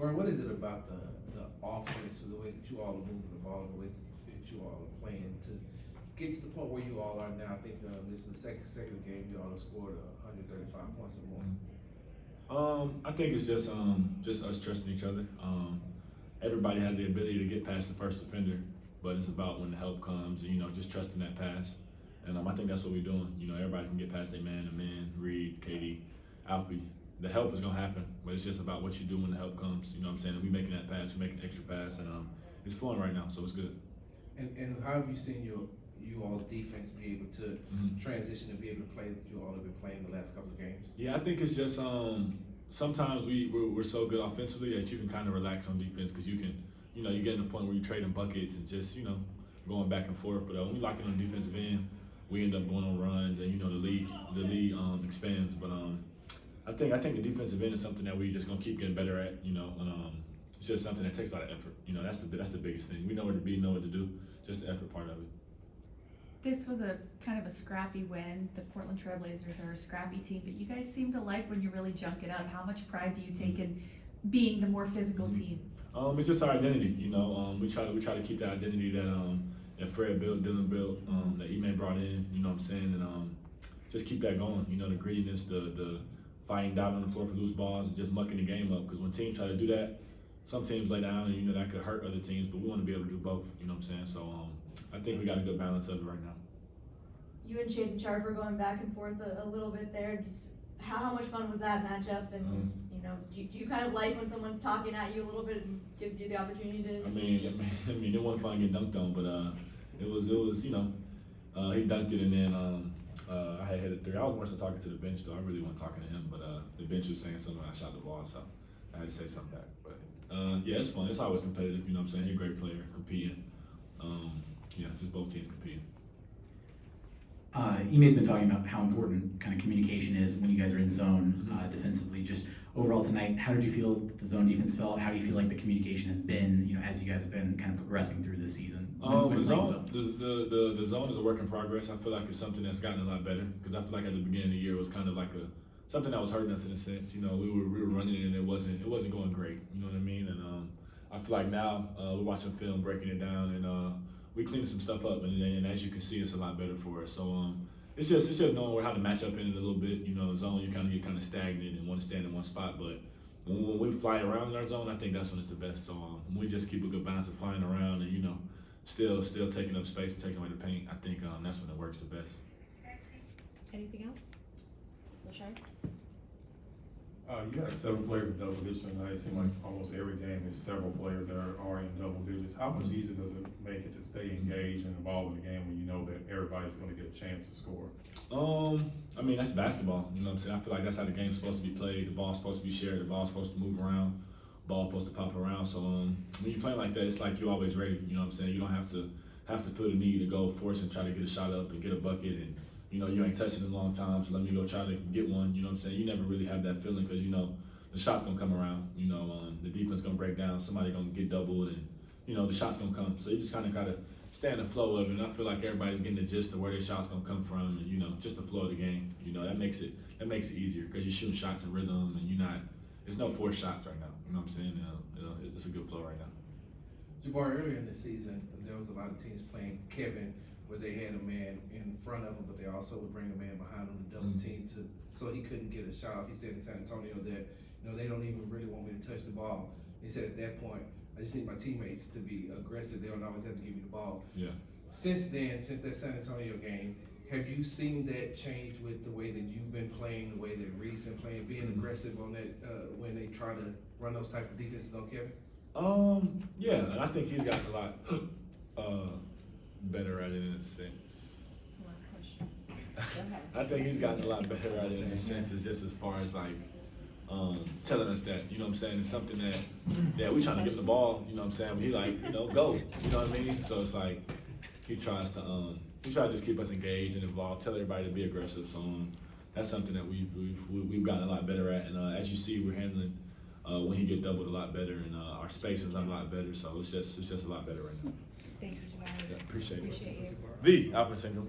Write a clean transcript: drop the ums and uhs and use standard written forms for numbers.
Jabari, what is it about the offense, the way that you all are moving the ball, the way that you all are playing to get to the point where you all are now? I think this is the second game you all have scored 135 points or more. I think it's just us trusting each other. Everybody has the ability to get past the first defender, but it's about when the help comes and just trusting that pass. And I think that's what we're doing. Everybody can get past their man to man, Reed, Katie, Alpy. The help is gonna happen, but it's just about what you do when the help comes. You know what I'm saying? And we making that pass, we making an extra pass, and it's flowing right now, so it's good. And how have you seen you all's defense be able to transition and be able to play that you all have been playing the last couple of games? Yeah, I think it's just sometimes we're so good offensively that you can kind of relax on defense because you can, you get to the point where you're trading buckets and just going back and forth. But when we lock in on the defensive end, we end up going on runs, and the league expands. But I think the defensive end is something that we just gonna keep getting better at. It's just something that takes a lot of effort. That's the biggest thing. We know where to be, know what to do. Just the effort part of it. This was a kind of a scrappy win. The Portland Trailblazers are a scrappy team, but you guys seem to like when you really junk it up. How much pride do you take in being the more physical team? It's just our identity. We try to keep that identity that Fred built, Dylan built, that Ime brought in. You know what I'm saying, and just keep that going. The grittiness, the fighting down on the floor for loose balls, and just mucking the game up. Because when teams try to do that, some teams lay down, and that could hurt other teams. But we want to be able to do both. You know what I'm saying? So I think we got a good balance of it right now. You and Shaden Sharp are going back and forth a little bit there. Just how much fun was that matchup? And do you kind of like when someone's talking at you a little bit and gives you the opportunity to? I mean, it wasn't fun to get dunked on, but it was he dunked it, and then I had hit a three. I was more so talking to the bench though. I really wasn't talking to him, but the bench was saying something. I shot the ball, so I had to say something back. But yeah, it's fun. It's always competitive. You know what I'm saying? He's a great player, competing. Yeah, just both teams competing. Ime's been talking about how important kind of communication is when you guys are in zone defensively. Just overall tonight, how did you feel the zone defense felt? How do you feel like the communication has been, as you guys have been kind of progressing through this season? The zone is a work in progress. I feel like it's something that's gotten a lot better because I feel like at the beginning of the year it was kind of like something that was hurting us in a sense. We were running it and it wasn't going great. You know what I mean? And I feel like now we're watching film, breaking it down, and we cleaned some stuff up, and as you can see, it's a lot better for us. So it's just knowing how to match up in it a little bit. Zone you get kind of stagnant and want to stand in one spot, but when we fly around in our zone, I think that's when it's the best. So when we just keep a good balance of flying around and still taking up space and taking away the paint, I think that's when it works the best. Anything else? Lashard? You got several players in double digits tonight. It seems like almost every game there's several players that are in double digits. How much easier does it make it to stay engaged and involved in the game when you know that everybody's going to get a chance to score? I mean, that's basketball. You know what I'm saying? I feel like that's how the game's supposed to be played. The ball's supposed to be shared. The ball's supposed to move around. The ball's supposed to pop around. So when you play like that, it's like you're always ready. You know what I'm saying? You don't have to feel the need to go force and try to get a shot up and get a bucket and you ain't touched it in a long time, so let me go try to get one. You know what I'm saying? You never really have that feeling because the shot's gonna come around. The defense gonna break down. Somebody gonna get doubled, and the shot's gonna come. So you just kind of gotta stay in the flow of it. And I feel like everybody's getting the gist of where their shot's gonna come from, and just the flow of the game. That makes it easier because you're shooting shots in rhythm, and it's no forced shots right now. You know what I'm saying? It's a good flow right now. Jabari, earlier in the season, there was a lot of teams playing Kevin, where they had a man in front of him, but they also would bring a man behind him to double team so he couldn't get a shot off. He said in San Antonio that they don't even really want me to touch the ball. He said at that point, I just need my teammates to be aggressive. They don't always have to give me the ball. Yeah. Since that San Antonio game, have you seen that change with the way that you've been playing, the way that Reed's been playing, being aggressive on that when they try to run those type of defenses on Kevin? Yeah, and I think he's gotten a lot better at it in a sense. I think he's gotten a lot better at it in a sense, it's just as far as like telling us that, you know what I'm saying, it's something that we trying to give him the ball, you know what I'm saying, but he like, go, you know what I mean? So it's like he tries to just keep us engaged and involved, tell everybody to be aggressive. So that's something that we've gotten a lot better at, and as you see, we're handling when he get doubled a lot better, and our spacing's a lot better. So it's just a lot better right now. Thank you, Jabari. Yeah, appreciate you. The Alpha Single.